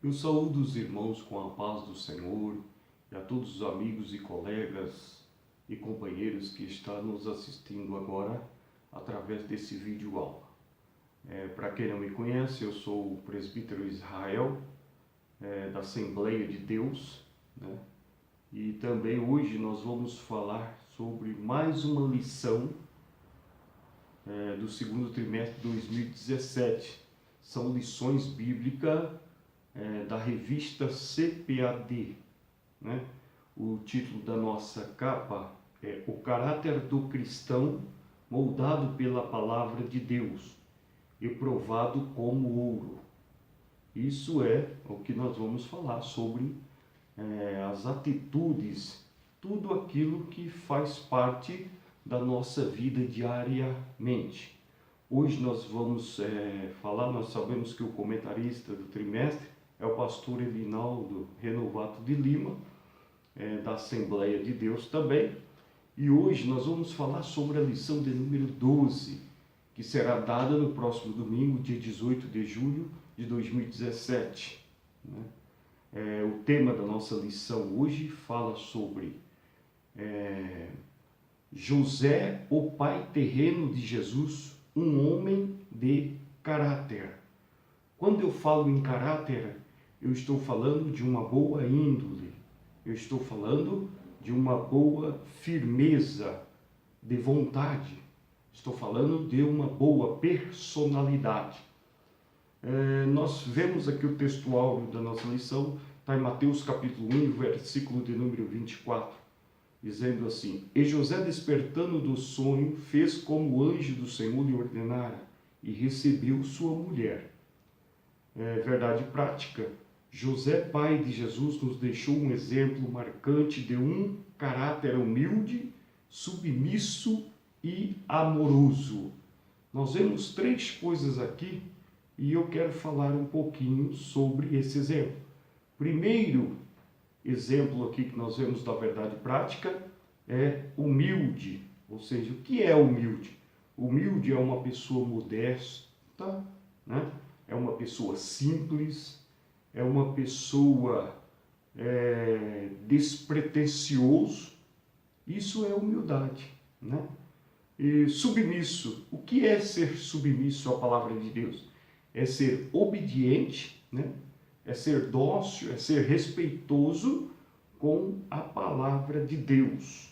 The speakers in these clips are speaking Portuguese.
Eu saúdo os irmãos com a paz do Senhor e a todos os amigos e colegas e companheiros que estão nos assistindo agora através desse vídeo aula. Para quem não me conhece, eu sou o presbítero Israel, da Assembleia de Deus, né? E também hoje nós vamos falar sobre mais uma lição do segundo trimestre de 2017. São lições bíblicas da revista CPAD, né? O título da nossa capa é O Caráter do Cristão Moldado pela Palavra de Deus e Provado como Ouro. Isso é o que nós vamos falar sobre as atitudes, tudo aquilo que faz parte da nossa vida diariamente. Hoje nós vamos falar, nós sabemos que o comentarista do trimestre é o pastor Elinaldo Renovato de Lima, da Assembleia de Deus também. E hoje nós vamos falar sobre a lição de número 12, que será dada no próximo domingo, dia 18 de julho de 2017. O tema da nossa lição hoje fala sobre José, o pai terreno de Jesus, um homem de caráter. Quando eu falo em caráter, eu estou falando de uma boa índole, eu estou falando de uma boa firmeza de vontade, estou falando de uma boa personalidade. Nós vemos aqui o textual da nossa lição, está em Mateus capítulo 1, versículo de número 24, dizendo assim: E José, despertando do sonho, fez como o anjo do Senhor lhe ordenara, e recebeu sua mulher. Verdade prática. José, pai de Jesus, nos deixou um exemplo marcante de um caráter humilde, submisso e amoroso. Nós vemos três coisas aqui e eu quero falar um pouquinho sobre esse exemplo. Primeiro exemplo aqui que nós vemos da verdade prática é humilde. Ou seja, o que é humilde? Humilde é uma pessoa modesta, né? É uma pessoa simples, é uma pessoa despretensioso. Isso é humildade, né? E submisso. O que é ser submisso à palavra de Deus? É ser obediente, né? É ser dócil, é ser respeitoso com a palavra de Deus.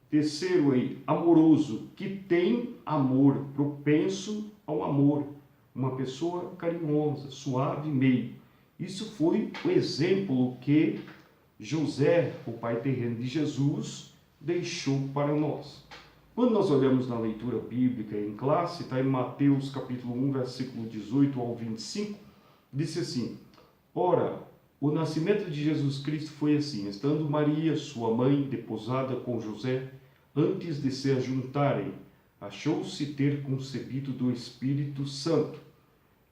Terceiro aí, amoroso, que tem amor, propenso ao amor. Uma pessoa carinhosa, suave e meio. Isso foi o exemplo que José, o pai terreno de Jesus, deixou para nós. Quando nós olhamos na leitura bíblica em classe, está em Mateus capítulo 1, versículo 18 ao 25, disse assim: Ora, o nascimento de Jesus Cristo foi assim: estando Maria, sua mãe, deposada com José, antes de se ajuntarem, achou-se ter concebido do Espírito Santo.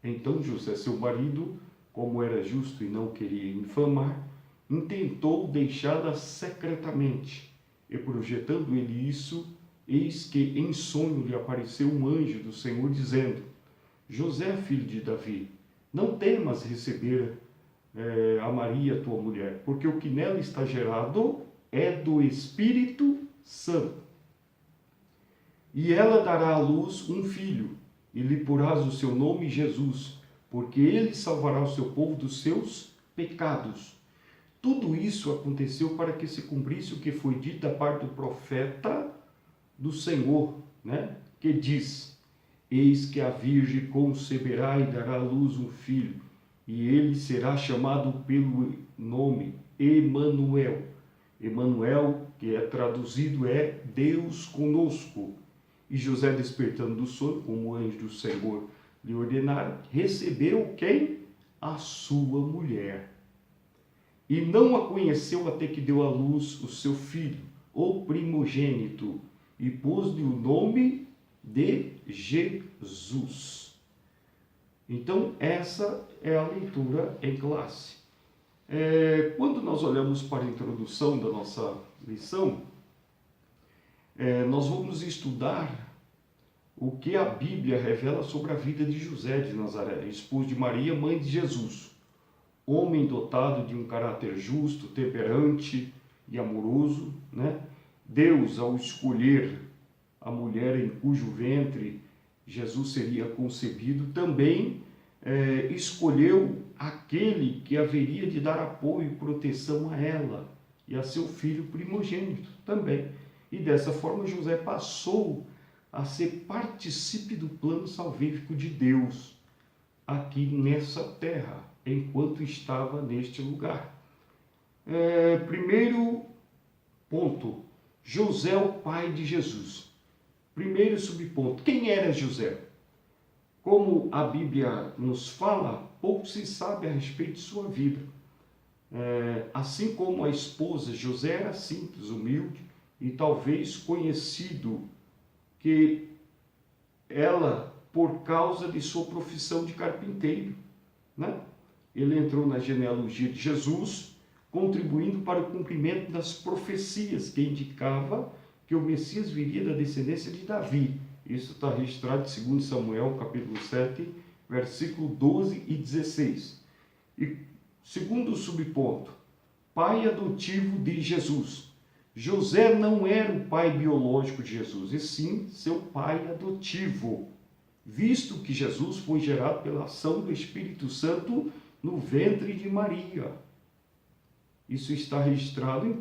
Então José, seu marido, como era justo e não queria infamar, intentou deixá-la secretamente. E projetando ele isso, eis que em sonho lhe apareceu um anjo do Senhor, dizendo: José, filho de Davi, não temas receber a Maria, tua mulher, porque o que nela está gerado é do Espírito Santo. E ela dará à luz um filho, e lhe porás o seu nome Jesus, porque ele salvará o seu povo dos seus pecados. Tudo isso aconteceu para que se cumprisse o que foi dito da parte do profeta do Senhor, né? Que diz: Eis que a Virgem conceberá e dará à luz um filho, e ele será chamado pelo nome Emanuel. Emanuel, que é traduzido, é Deus conosco. E José, despertando do sonho, como o anjo do Senhor lhe ordenara, recebeu quem? A sua mulher. E não a conheceu até que deu à luz o seu filho, o primogênito, e pôs-lhe o nome de Jesus. Então, essa é a leitura em classe. Quando nós olhamos para a introdução da nossa lição, nós vamos estudar o que a Bíblia revela sobre a vida de José de Nazaré, esposo de Maria, mãe de Jesus. Homem dotado de um caráter justo, temperante e amoroso, né? Deus, ao escolher a mulher em cujo ventre Jesus seria concebido, também escolheu aquele que haveria de dar apoio e proteção a ela e a seu filho primogênito também. E dessa forma José passou a ser partícipe do plano salvífico de Deus aqui nessa terra, enquanto estava neste lugar. Primeiro ponto, José, o pai de Jesus. Primeiro subponto, quem era José? Como a Bíblia nos fala, pouco se sabe a respeito de sua vida. Assim como a esposa, José era simples, humilde e talvez conhecido que ela, por causa de sua profissão de carpinteiro, né? Ele entrou na genealogia de Jesus, contribuindo para o cumprimento das profecias que indicava que o Messias viria da descendência de Davi. Isso está registrado em 2 Samuel, capítulo 7, versículo 12 e 16. E segundo subponto, pai adotivo de Jesus. José não era o pai biológico de Jesus, e sim seu pai adotivo, visto que Jesus foi gerado pela ação do Espírito Santo no ventre de Maria. Isso está registrado em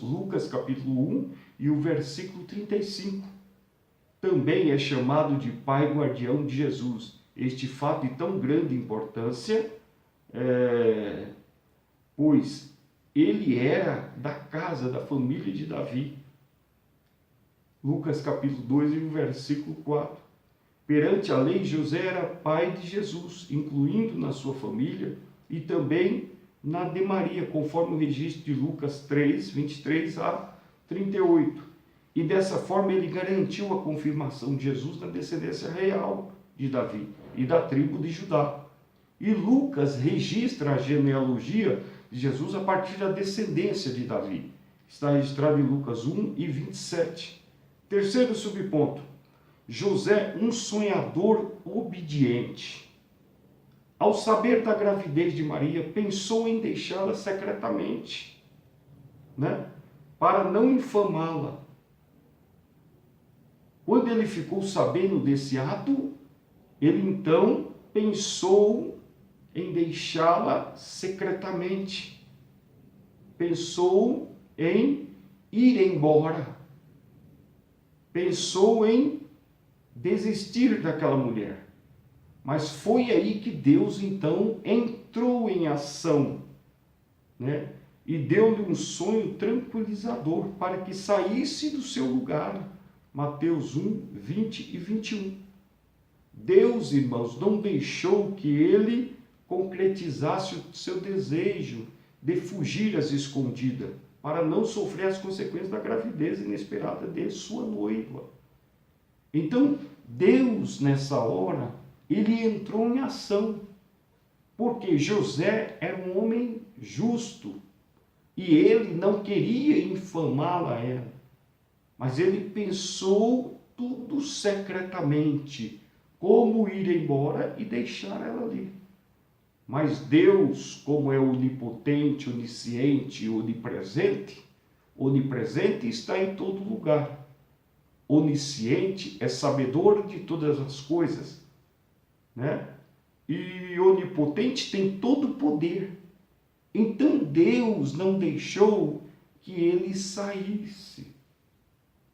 Lucas capítulo 1 e o versículo 35. Também é chamado de pai guardião de Jesus. Este fato de tão grande importância, pois ele era da casa, da família de Davi. Lucas capítulo 2 e o versículo 4. Perante a lei, José era pai de Jesus, incluindo na sua família e também na de Maria, conforme o registro de Lucas 3, 23 a 38. E dessa forma ele garantiu a confirmação de Jesus na descendência real de Davi e da tribo de Judá. E Lucas registra a genealogia de Jesus a partir da descendência de Davi. Está registrado em Lucas 1 e 27. Terceiro subponto, José, um sonhador obediente. Ao saber da gravidez de Maria, pensou em deixá-la secretamente, né? Para não infamá-la. Quando ele ficou sabendo desse ato, ele então pensou em deixá-la secretamente. Pensou em ir embora. Pensou em desistir daquela mulher. Mas foi aí que Deus então entrou em ação, né? E deu-lhe um sonho tranquilizador para que saísse do seu lugar. Mateus 1, 20 e 21. Deus, irmãos, não deixou que ele concretizasse o seu desejo de fugir às escondidas, para não sofrer as consequências da gravidez inesperada de sua noiva. Então, Deus, nessa hora, ele entrou em ação, porque José era um homem justo, e ele não queria infamá-la a ela, mas ele pensou tudo secretamente, como ir embora e deixar ela ali. Mas Deus, como é onipotente, onisciente, onipresente está em todo lugar. Onisciente é sabedor de todas as coisas, né? E onipotente tem todo o poder. Então Deus não deixou que ele saísse,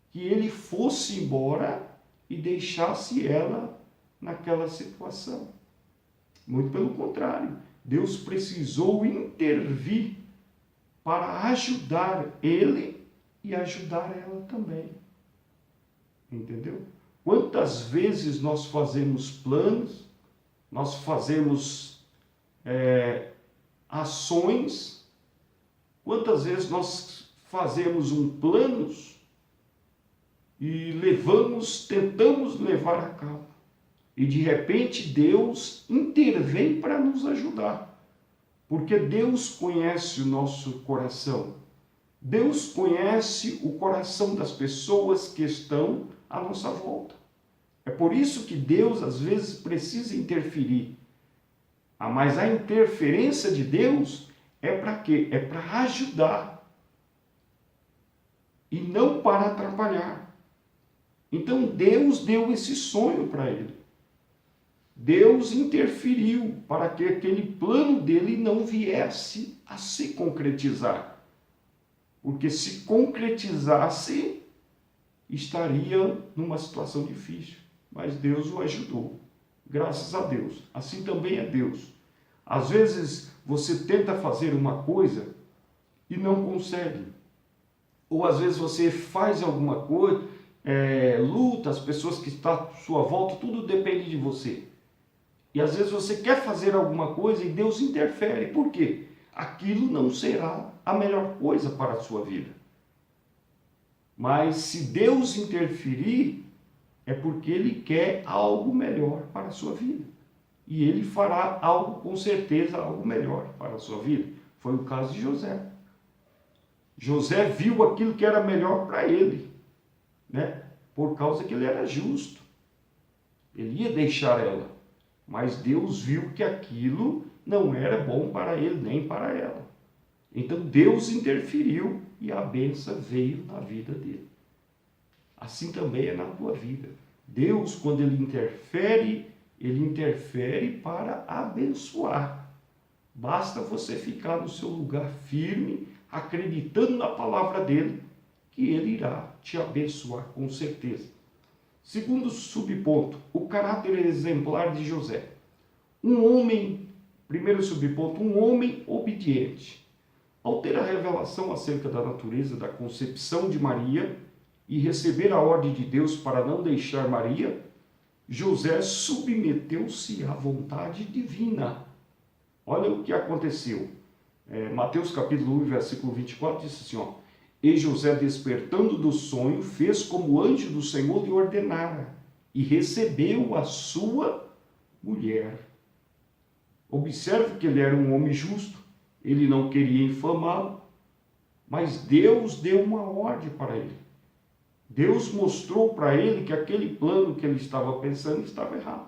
que ele fosse embora e deixasse ela naquela situação. Muito pelo contrário, Deus precisou intervir para ajudar ele e ajudar ela também. Entendeu? Quantas vezes nós fazemos planos, nós fazemos ações, quantas vezes nós fazemos planos e tentamos levar a cabo. E de repente Deus intervém para nos ajudar. Porque Deus conhece o nosso coração. Deus conhece o coração das pessoas que estão à nossa volta. É por isso que Deus, às vezes, precisa interferir. Mas a interferência de Deus é para quê? É para ajudar e não para atrapalhar. Então, Deus deu esse sonho para ele. Deus interferiu para que aquele plano dele não viesse a se concretizar. Porque se concretizasse, estaria numa situação difícil. Mas Deus o ajudou. Graças a Deus. Assim também é Deus. Às vezes você tenta fazer uma coisa e não consegue. Ou às vezes você faz alguma coisa, luta, as pessoas que estão à sua volta, tudo depende de você. E às vezes você quer fazer alguma coisa e Deus interfere. Por quê? Aquilo não será a melhor coisa para a sua vida. Mas se Deus interferir, é porque Ele quer algo melhor para a sua vida. E Ele fará algo, com certeza, algo melhor para a sua vida. Foi o caso de José. José viu aquilo que era melhor para ele, né? Por causa que ele era justo. Ele ia deixar ela. Mas Deus viu que aquilo não era bom para ele, nem para ela. Então Deus interferiu e a bênção veio na vida dele. Assim também é na tua vida. Deus, quando Ele interfere para abençoar. Basta você ficar no seu lugar firme, acreditando na palavra dEle, que Ele irá te abençoar com certeza. Segundo subponto, o caráter exemplar de José. Primeiro subponto, um homem obediente. Ao ter a revelação acerca da natureza da concepção de Maria e receber a ordem de Deus para não deixar Maria, José submeteu-se à vontade divina. Olha o que aconteceu. Mateus capítulo 1, versículo 24, diz assim, E José, despertando do sonho, fez como o anjo do Senhor lhe ordenara, e recebeu a sua mulher. Observe que ele era um homem justo, ele não queria infamá-lo, mas Deus deu uma ordem para ele. Deus mostrou para ele que aquele plano que ele estava pensando estava errado.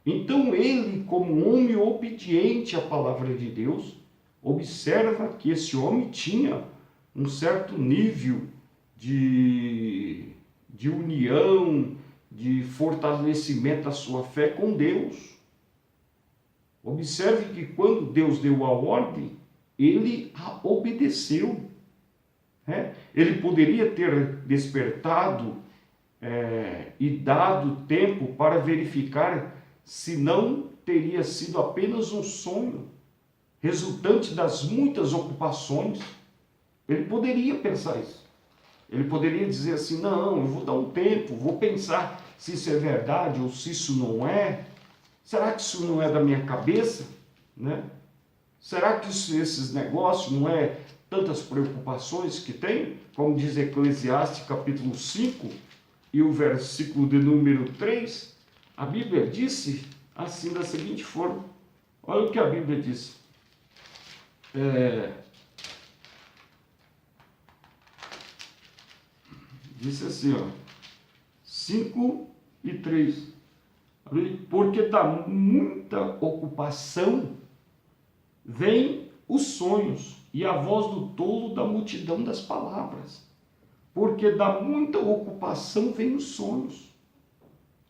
Então ele, como um homem obediente à palavra de Deus, observa que esse homem tinha um certo nível de união, de fortalecimento da sua fé com Deus. Observe que quando Deus deu a ordem, ele a obedeceu. Ele poderia ter despertado e dado tempo para verificar se não teria sido apenas um sonho, resultante das muitas ocupações. Ele poderia pensar isso. Ele poderia dizer assim, não, eu vou dar um tempo, vou pensar se isso é verdade ou se isso não é. Será que isso não é da minha cabeça? Né? Será que esses negócios não é tantas preocupações que tem? Como diz Eclesiastes capítulo 5 e o versículo de número 3, a Bíblia disse assim da seguinte forma. Olha o que a Bíblia diz. Disse assim, 5 e 3. Porque da muita ocupação vem os sonhos, e a voz do tolo da multidão das palavras. Porque da muita ocupação vem os sonhos.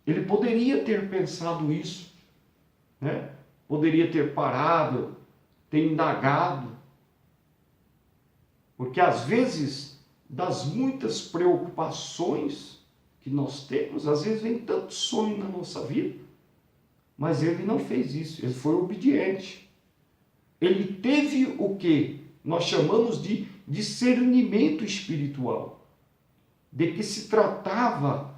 Ele poderia ter pensado isso, né? Poderia ter parado, ter indagado. Porque às vezes, das muitas preocupações que nós temos, às vezes vem tanto sonho na nossa vida, mas ele não fez isso, ele foi obediente. Ele teve o que nós chamamos de discernimento espiritual, de que se tratava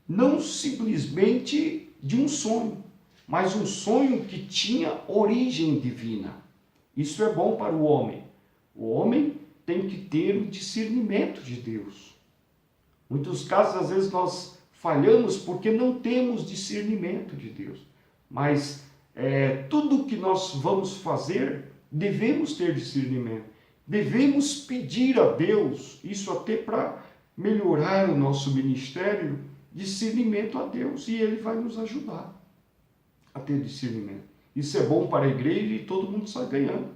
não simplesmente de um sonho, mas um sonho que tinha origem divina. Isso é bom para o homem. O homem tem que ter o discernimento de Deus. Muitos casos, às vezes, nós falhamos porque não temos discernimento de Deus. Mas tudo que nós vamos fazer, devemos ter discernimento. Devemos pedir a Deus, isso até para melhorar o nosso ministério, discernimento a Deus, e Ele vai nos ajudar a ter discernimento. Isso é bom para a igreja e todo mundo sai ganhando.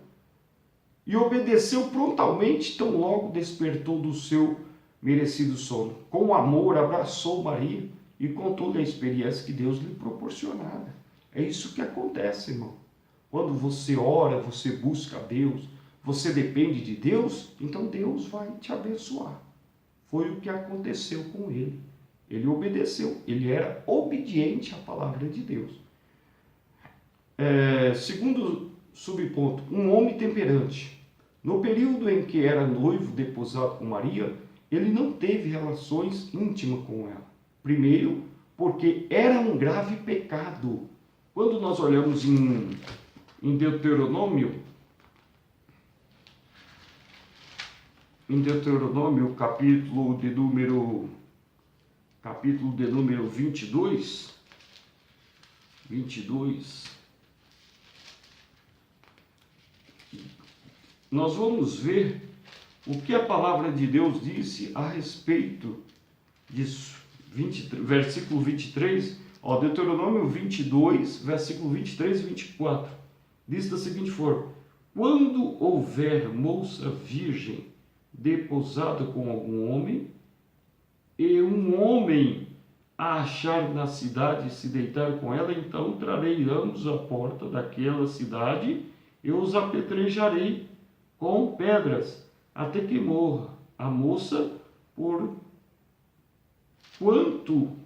E obedeceu prontamente, tão logo despertou do seu merecido sono. Com amor abraçou Maria e contou-lhe a experiência que Deus lhe proporcionara. É isso que acontece, irmão. Quando você ora, você busca a Deus, você depende de Deus, então Deus vai te abençoar. Foi o que aconteceu com ele. Ele obedeceu, ele era obediente à palavra de Deus. Segundo subponto, um homem temperante. No período em que era noivo deposado com Maria, ele não teve relações íntimas com ela. Primeiro, porque era um grave pecado. Quando nós olhamos em Deuteronômio, capítulo de número 22, nós vamos ver o que a palavra de Deus disse a respeito disso. Versículo 23, Deuteronômio 22, versículo 23 e 24, diz da seguinte forma: quando houver moça virgem deposada com algum homem, e um homem a achar na cidade e se deitar com ela, então trarei ambos à porta daquela cidade e os apedrejarei com pedras, até que morra a moça por quanto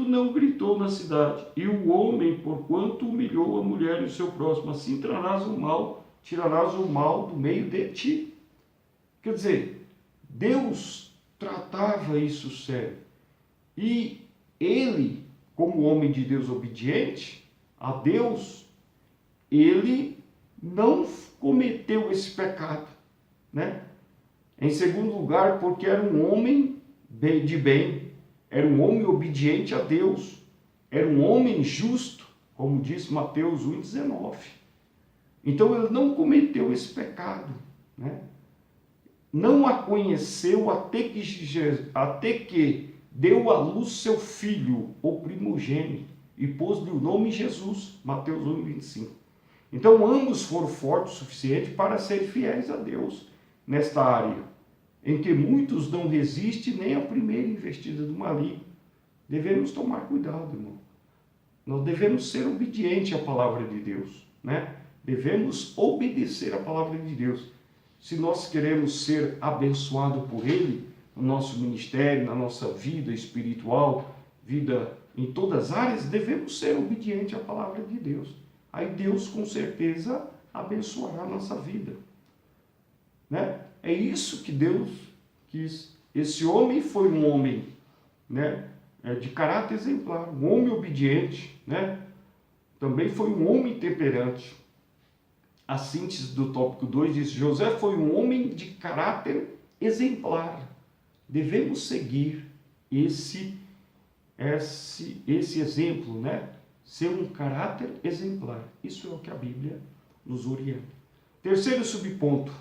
não gritou na cidade, e o homem por quanto humilhou a mulher e o seu próximo. Assim tirarás o mal do meio de ti. Quer dizer, Deus tratava isso sério. E ele, como homem de Deus obediente a Deus, ele não cometeu esse pecado, né? Em segundo lugar, porque era um homem de bem, era um homem obediente a Deus, era um homem justo, como diz Mateus 1,19. Então ele não cometeu esse pecado, né? Não a conheceu até que deu à luz seu filho, o primogênito, e pôs-lhe o nome Jesus, Mateus 1,25. Então ambos foram fortes o suficiente para serem fiéis a Deus nesta área, em que muitos não resistem nem à primeira investida do maligno. Devemos tomar cuidado, irmão. Nós devemos ser obedientes à palavra de Deus, né? Devemos obedecer à palavra de Deus. Se nós queremos ser abençoados por Ele, no nosso ministério, na nossa vida espiritual, vida em todas as áreas, devemos ser obedientes à palavra de Deus. Aí Deus, com certeza, abençoará a nossa vida, né? É isso que Deus quis. Esse homem foi um homem, né, de caráter exemplar, um homem obediente, né? Também foi um homem temperante. A síntese do tópico 2 diz: José foi um homem de caráter exemplar. Devemos seguir esse exemplo, né? Ser um caráter exemplar. Isso é o que a Bíblia nos orienta. Terceiro ponto.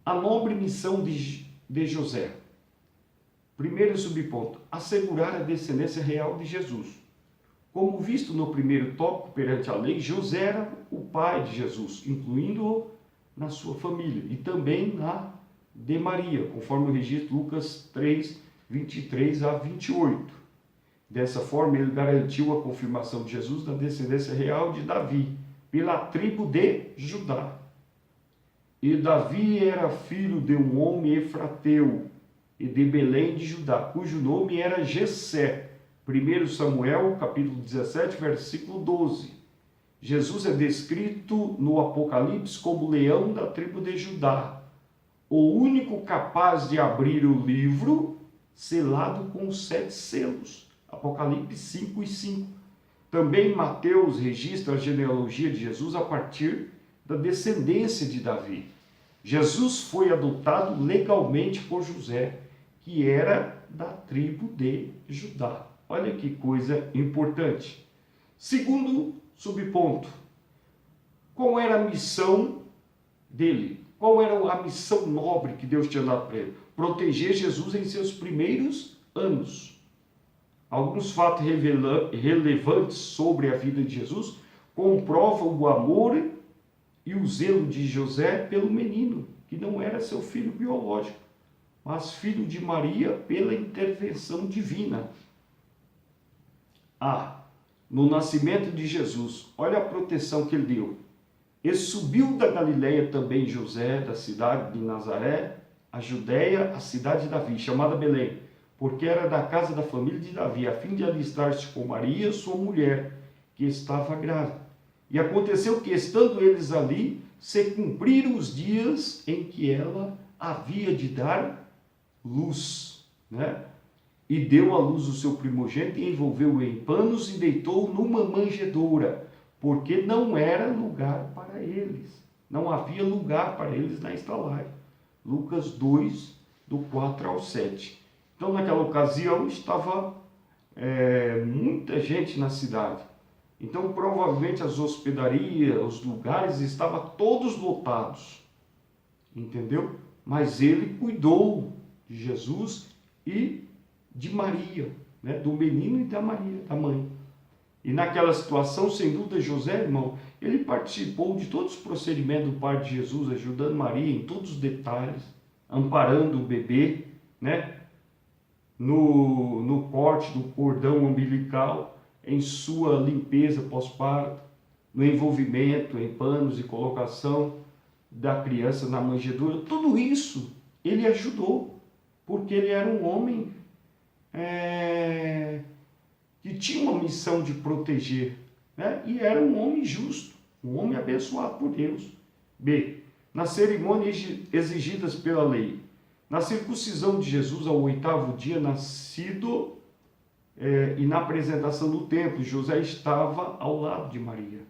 A nobre missão de José. Primeiro subponto: assegurar a descendência real de Jesus. Como visto no primeiro tópico perante a lei, José era o pai de Jesus, incluindo-o na sua família e também na de Maria, conforme o registro Lucas 3, 23 a 28. Dessa forma, ele garantiu a confirmação de Jesus na descendência real de Davi, pela tribo de Judá. E Davi era filho de um homem efrateu e de Belém de Judá, cujo nome era Jessé. 1 Samuel, capítulo 17, versículo 12. Jesus é descrito no Apocalipse como leão da tribo de Judá, o único capaz de abrir o livro selado com 7 selos. Apocalipse 5 e 5. Também Mateus registra a genealogia de Jesus a partir da descendência de Davi. Jesus foi adotado legalmente por José, que era da tribo de Judá. Olha que coisa importante. Segundo subponto. Qual era a missão dele? Qual era a missão nobre que Deus tinha dado para ele? Proteger Jesus em seus primeiros anos. Alguns fatos relevantes sobre a vida de Jesus comprovam o amor e o zelo de José pelo menino, que não era seu filho biológico, mas filho de Maria pela intervenção divina. No nascimento de Jesus, olha a proteção que ele deu. E subiu da Galileia também José, da cidade de Nazaré, a Judéia, a cidade de Davi, chamada Belém, porque era da casa da família de Davi, a fim de alistar-se com Maria, sua mulher, que estava grávida. E aconteceu que, estando eles ali, se cumpriram os dias em que ela havia de dar luz, né? E deu à luz o seu primogênito, e envolveu-o em panos e deitou-o numa manjedoura, porque não era lugar para eles. Não havia lugar para eles na estalagem. Lucas 2, do 4 ao 7. Então, naquela ocasião, estava muita gente na cidade. Então, provavelmente, as hospedarias, os lugares estavam todos lotados. Entendeu? Mas ele cuidou de Jesus e de Maria, né? Do menino e da Maria, da mãe. E naquela situação, sem dúvida, José, irmão, ele participou de todos os procedimentos do parto de Jesus, ajudando Maria em todos os detalhes, amparando o bebê, né? No corte do cordão umbilical, em sua limpeza pós-parto, no envolvimento em panos e colocação da criança na manjedoura. Tudo isso ele ajudou, porque ele era um homem que tinha uma missão de proteger, né? E era um homem justo, um homem abençoado por Deus. B. Nas cerimônias exigidas pela lei. Na circuncisão de Jesus ao 8º dia nascido e na apresentação do templo, José estava ao lado de Maria.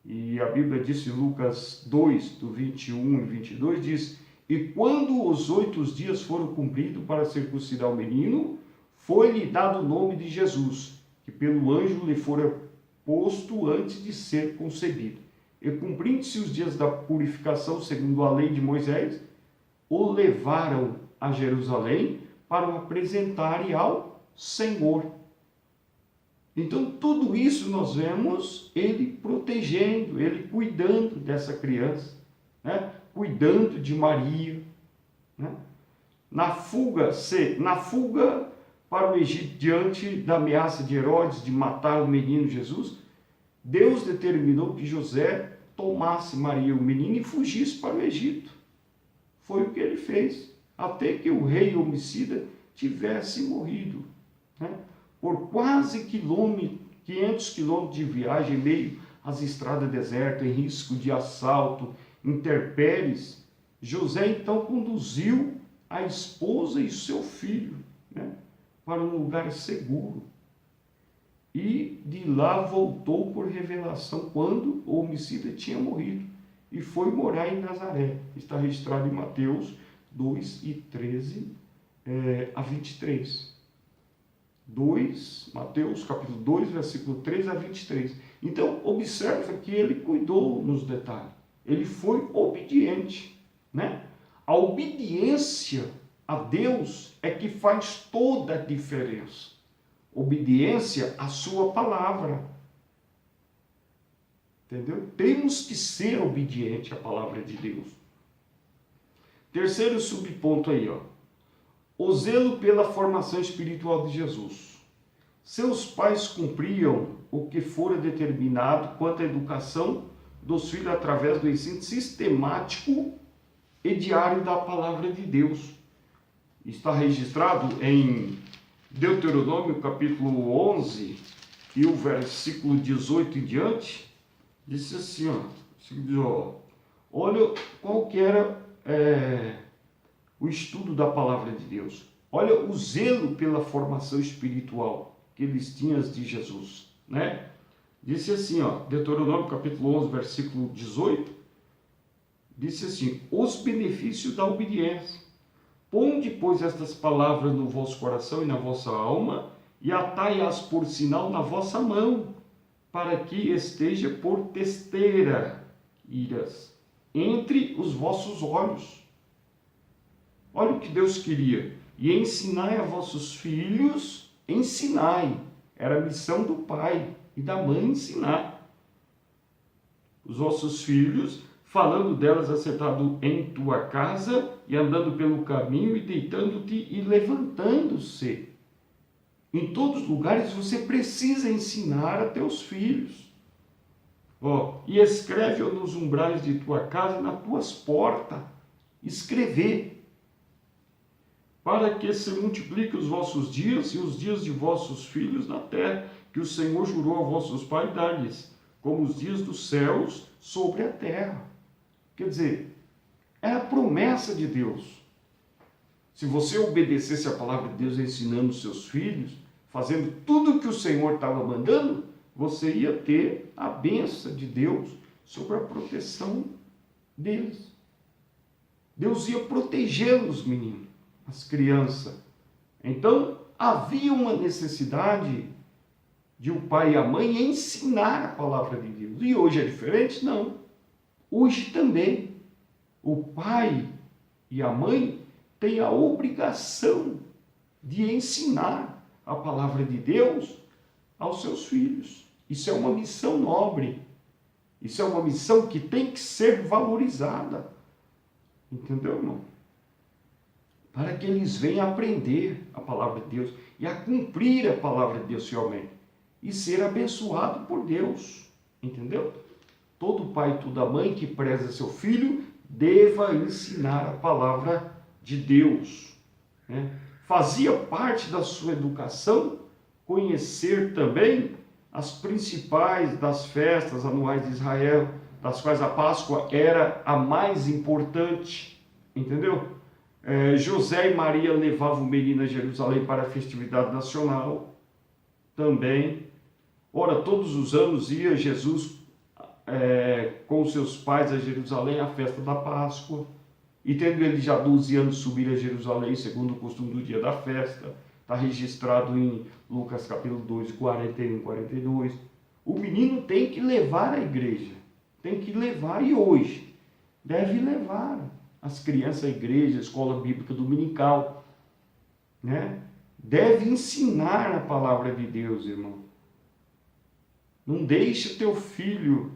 E a Bíblia diz em Lucas 2, do 21 e 22, diz: e quando os 8 dias foram cumpridos para circuncidar o menino, foi-lhe dado o nome de Jesus, que pelo anjo lhe fora posto antes de ser concebido. E cumprindo-se os dias da purificação, segundo a lei de Moisés, o levaram a Jerusalém para o apresentarem ao Senhor. Então, tudo isso nós vemos ele protegendo, ele cuidando dessa criança, né? Cuidando de Maria, né? Na fuga para o Egito, diante da ameaça de Herodes de matar o menino Jesus, Deus determinou que José tomasse Maria, o menino, e fugisse para o Egito. Foi o que ele fez, até que o rei homicida tivesse morrido, né? Por quase 500 quilômetros de viagem, em meio às estradas desertas, em risco de assalto, intempéries, José então conduziu a esposa e seu filho, né, para um lugar seguro. E de lá voltou por revelação quando o homicida tinha morrido e foi morar em Nazaré. Está registrado em Mateus 2 e 13 a 23. Mateus capítulo 2, versículo 13 a 23. Então, observa que ele cuidou nos detalhes. Ele foi obediente, né? A obediência a Deus é que faz toda a diferença. Obediência à sua palavra. Entendeu? Temos que ser obedientes à palavra de Deus. Terceiro subponto aí, ó. O zelo pela formação espiritual de Jesus. Seus pais cumpriam o que fora determinado quanto à educação dos filhos através do ensino sistemático e diário da palavra de Deus. Está registrado em Deuteronômio capítulo 11 e o versículo 18 em diante. Disse assim, ó, olha qual que era o estudo da palavra de Deus. Olha o zelo pela formação espiritual que eles tinham de Jesus, né? Disse assim, ó, Deuteronômio capítulo 11, versículo 18, disse assim: os benefícios da obediência. Ponde, pois, estas palavras no vosso coração e na vossa alma, e atai-as por sinal na vossa mão, para que esteja por testeira, iras, entre os vossos olhos. Olha o que Deus queria. E ensinai a vossos filhos, ensinai. Era a missão do pai e da mãe ensinar. Os vossos filhos, falando delas assentado em tua casa, e andando pelo caminho, e deitando-te e levantando-se. Em todos os lugares você precisa ensinar a teus filhos. E escreve-o nos umbrais de tua casa e nas tuas portas. Escrever. Para que se multipliquem os vossos dias e os dias de vossos filhos na terra, que o Senhor jurou a vossos pais dar-lhes, como os dias dos céus sobre a terra. Quer dizer, é a promessa de Deus. Se você obedecesse a palavra de Deus ensinando os seus filhos, fazendo tudo o que o Senhor estava mandando, você ia ter a bênção de Deus sobre a proteção deles. Deus ia protegê-los, meninos, as crianças. Então, havia uma necessidade de o pai e a mãe ensinar a palavra de Deus. E hoje é diferente? Não. Hoje também, o pai e a mãe têm a obrigação de ensinar a palavra de Deus aos seus filhos. Isso é uma missão nobre. Isso é uma missão que tem que ser valorizada. Entendeu, irmão? Para que eles venham aprender a palavra de Deus e a cumprir a palavra de Deus fielmente. E ser abençoado por Deus. Entendeu? Todo pai e toda mãe que preza seu filho deva ensinar a palavra de Deus. Né? Fazia parte da sua educação conhecer também as principais das festas anuais de Israel, das quais a Páscoa era a mais importante. Entendeu? José e Maria levavam o menino a Jerusalém para a festividade nacional também. Ora, todos os anos ia Jesus com seus pais a Jerusalém à festa da Páscoa. E tendo ele já 12 anos subir a Jerusalém, segundo o costume do dia da festa, está registrado em Lucas capítulo 2, 41 e 42. O menino tem que levar a igreja, tem que levar, e hoje deve levar as crianças à igreja, à escola bíblica dominical, né? Deve ensinar a palavra de Deus, irmão. Não deixe teu filho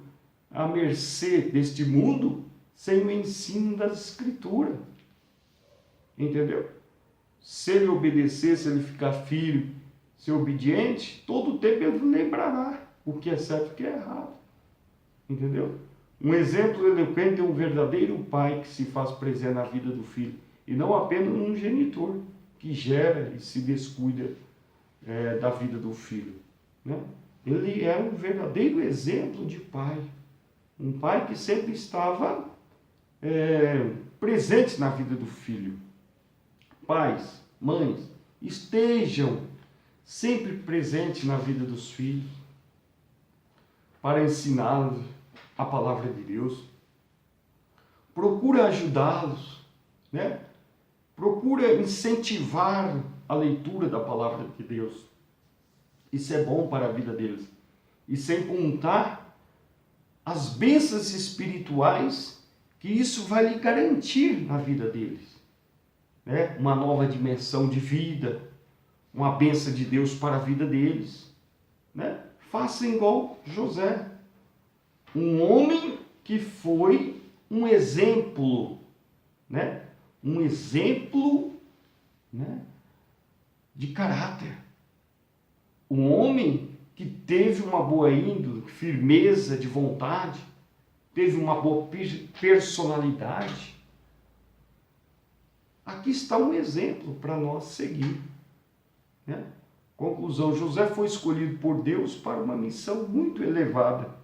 à mercê deste mundo sem o ensino das Escrituras. Entendeu? Se ele obedecer, se ele ficar firme, ser obediente, todo o tempo ele lembrará o que é certo e o que é errado. Entendeu? Um exemplo eloquente é um verdadeiro pai que se faz presente na vida do filho, e não apenas um genitor que gera e se descuida da vida do filho. Né? Ele era um verdadeiro exemplo de pai. Um pai que sempre estava presente na vida do filho. Pais, mães, estejam sempre presentes na vida dos filhos para ensiná-los a palavra de Deus. Procura ajudá-los, né? Procura incentivar a leitura da palavra de Deus. Isso é bom para a vida deles. E sem contar as bênçãos espirituais que isso vai lhe garantir na vida deles. Né? Uma nova dimensão de vida, uma bênção de Deus para a vida deles. Né? Faça igual José, um homem que foi um exemplo, né? Um exemplo, né? De caráter. Um homem que teve uma boa índole, firmeza de vontade, teve uma boa personalidade. Aqui está um exemplo para nós seguir. Né? Conclusão, José foi escolhido por Deus para uma missão muito elevada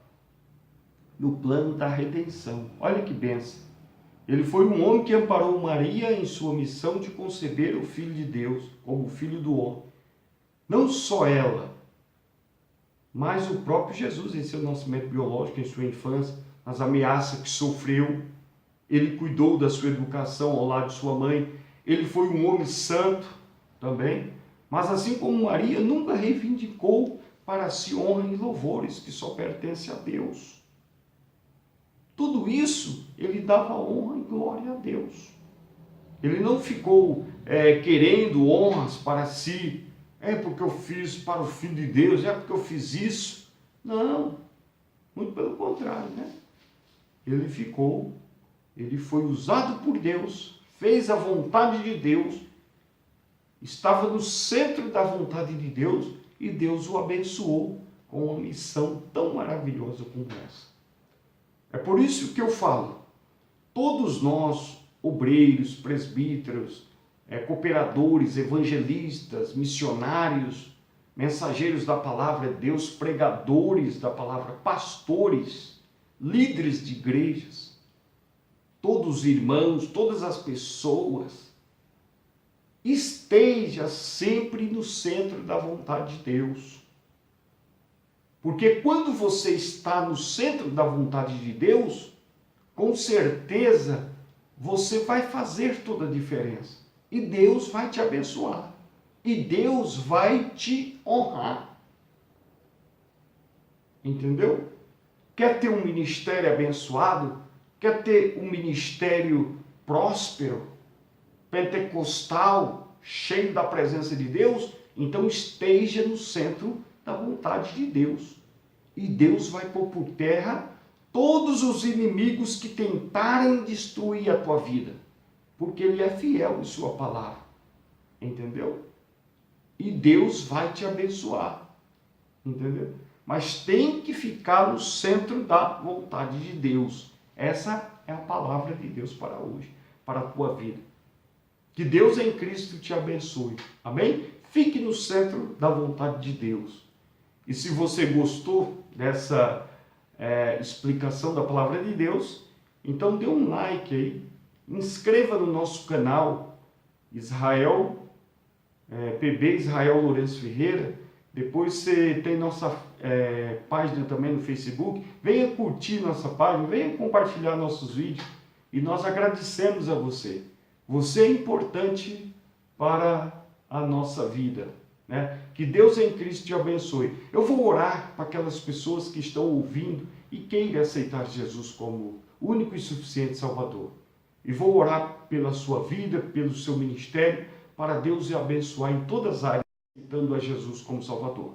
no plano da redenção. Olha que bênção. Ele foi um homem que amparou Maria em sua missão de conceber o Filho de Deus como filho do homem. Não só ela, mas o próprio Jesus em seu nascimento biológico, em sua infância, nas ameaças que sofreu. Ele cuidou da sua educação ao lado de sua mãe. Ele foi um homem santo também. Mas assim como Maria, nunca reivindicou para si honra e louvores que só pertencem a Deus. Tudo isso, ele dava honra e glória a Deus. Ele não ficou querendo honras para si, porque eu fiz para o Filho de Deus, porque eu fiz isso. Não, muito pelo contrário, né? Ele foi usado por Deus, fez a vontade de Deus, estava no centro da vontade de Deus e Deus o abençoou com uma missão tão maravilhosa como essa. É por isso que eu falo, todos nós, obreiros, presbíteros, cooperadores, evangelistas, missionários, mensageiros da palavra de Deus, pregadores da palavra, pastores, líderes de igrejas, todos os irmãos, todas as pessoas, esteja sempre no centro da vontade de Deus. Porque quando você está no centro da vontade de Deus, com certeza você vai fazer toda a diferença. E Deus vai te abençoar. E Deus vai te honrar. Entendeu? Quer ter um ministério abençoado? Quer ter um ministério próspero, pentecostal, cheio da presença de Deus? Então esteja no centro da vontade de Deus. E Deus vai pôr por terra todos os inimigos que tentarem destruir a tua vida. Porque Ele é fiel em sua palavra. Entendeu? E Deus vai te abençoar. Entendeu? Mas tem que ficar no centro da vontade de Deus. Essa é a palavra de Deus para hoje, para a tua vida. Que Deus em Cristo te abençoe. Amém? Fique no centro da vontade de Deus. E se você gostou dessa explicação da palavra de Deus, então dê um like aí, inscreva no nosso canal PB Israel Lourenço Ferreira. Depois você tem nossa página também no Facebook. Venha curtir nossa página, venha compartilhar nossos vídeos. E nós agradecemos a você. Você é importante para a nossa vida, né? Que Deus em Cristo te abençoe. Eu vou orar para aquelas pessoas que estão ouvindo e queiram aceitar Jesus como único e suficiente Salvador. E vou orar pela sua vida, pelo seu ministério, para Deus te abençoar em todas as áreas, aceitando a Jesus como Salvador.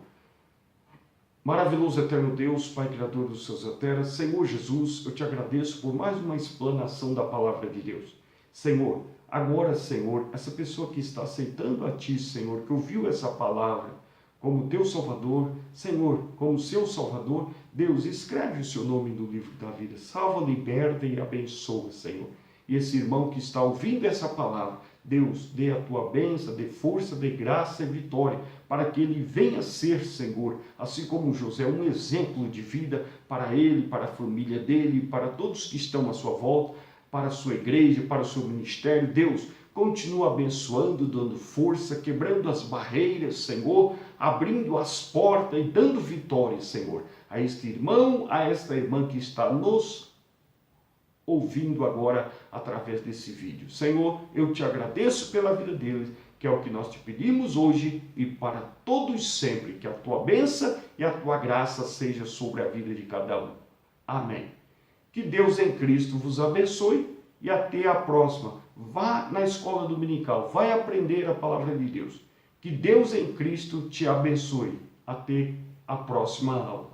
Maravilhoso eterno Deus, Pai Criador dos céus e da terra, Senhor Jesus, eu te agradeço por mais uma explanação da palavra de Deus. Senhor, agora, Senhor, essa pessoa que está aceitando a Ti, Senhor, que ouviu essa palavra como Teu Salvador, Senhor, como Seu Salvador, Deus, escreve o Seu nome no livro da vida, salva, liberta e abençoa, Senhor. E esse irmão que está ouvindo essa palavra, Deus, dê a Tua bênção, dê força, dê graça e vitória, para que ele venha ser, Senhor, assim como José, um exemplo de vida para ele, para a família dele, para todos que estão à sua volta, para a sua igreja, para o seu ministério. Deus, continua abençoando, dando força, quebrando as barreiras, Senhor, abrindo as portas e dando vitória, Senhor, a este irmão, a esta irmã que está nos ouvindo agora através desse vídeo. Senhor, eu te agradeço pela vida deles, que é o que nós te pedimos hoje e para todos sempre, que a tua bênção e a tua graça seja sobre a vida de cada um. Amém. Que Deus em Cristo vos abençoe e até a próxima. Vá na escola dominical, vai aprender a palavra de Deus. Que Deus em Cristo te abençoe. Até a próxima aula.